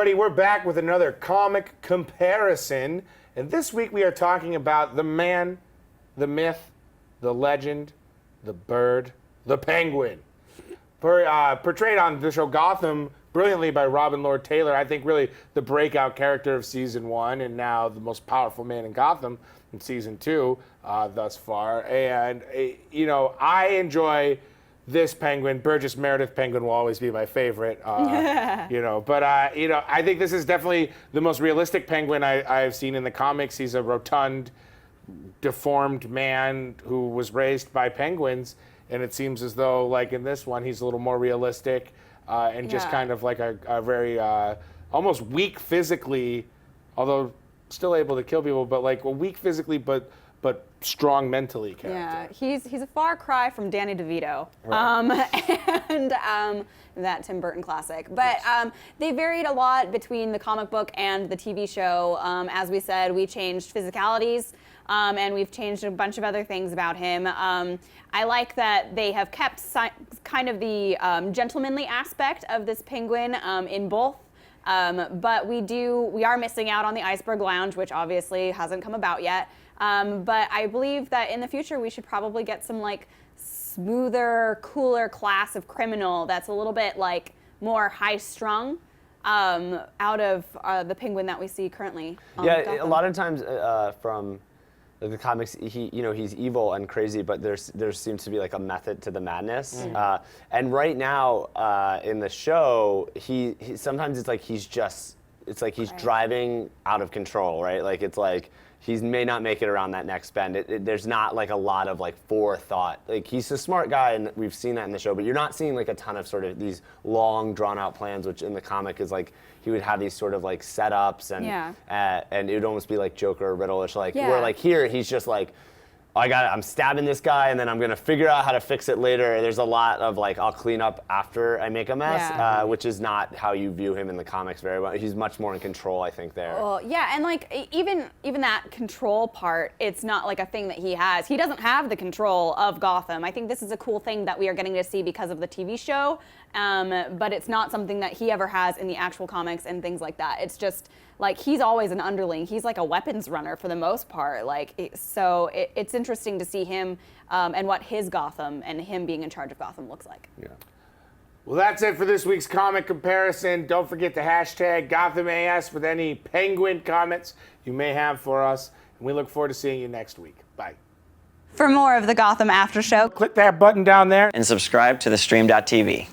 everybody. We're back with another comic comparison. And this week we are talking about the man, the myth, the legend, the bird, the penguin. Portrayed on the show Gotham brilliantly by Robin Lord Taylor, I think really the breakout character of season 1 and now the most powerful man in Gotham in season 2 thus far. And, I enjoy this penguin. Burgess Meredith penguin will always be my favorite, I think this is definitely the most realistic penguin I've seen in the comics. He's a rotund, deformed man who was raised by penguins, and it seems as though, like in this one, he's a little more realistic and just kind of like a very almost weak physically, although still able to kill people, but like a weak physically, but strong mentally character. Yeah, he's a far cry from Danny DeVito, right. and that Tim Burton classic. But they varied a lot between the comic book and the TV show. As we said, we changed physicalities, and we've changed a bunch of other things about him. I like that they have kept kind of the gentlemanly aspect of this penguin in both. But we are missing out on the Iceberg Lounge, which obviously hasn't come about yet. But I believe that in the future we should probably get some like smoother, cooler class of criminal that's a little bit like more high-strung out of the penguin that we see currently. A lot of times from the comics, he's evil and crazy, but there seems to be like a method to the madness. Mm-hmm. And right now in the show, he sometimes it's like he's right. Driving out of control, right? Like it's like he may not make it around that next bend. There's not like a lot of like forethought. Like he's a smart guy, and we've seen that in the show, but you're not seeing like a ton of sort of these long, drawn out plans, which in the comic is like he would have these sort of like setups and it would almost be like Joker or Riddle-ish. Where like here he's just like, I'm stabbing this guy, and then I'm gonna figure out how to fix it later. There's a lot of like, I'll clean up after I make a mess, which is not how you view him in the comics very well. He's much more in control, I think, there. Well, yeah, and like even that control part, it's not like a thing that he has. He doesn't have the control of Gotham. I think this is a cool thing that we are getting to see because of the TV show, but it's not something that he ever has in the actual comics and things like that. It's just like he's always an underling. He's like a weapons runner for the most part. So it's interesting to see him and what his Gotham and him being in charge of Gotham looks like. Yeah. Well, that's it for this week's comic comparison. Don't forget to hashtag GothamAS with any penguin comments you may have for us. And we look forward to seeing you next week. Bye. For more of the Gotham After Show, click that button down there and subscribe to the Stream.tv.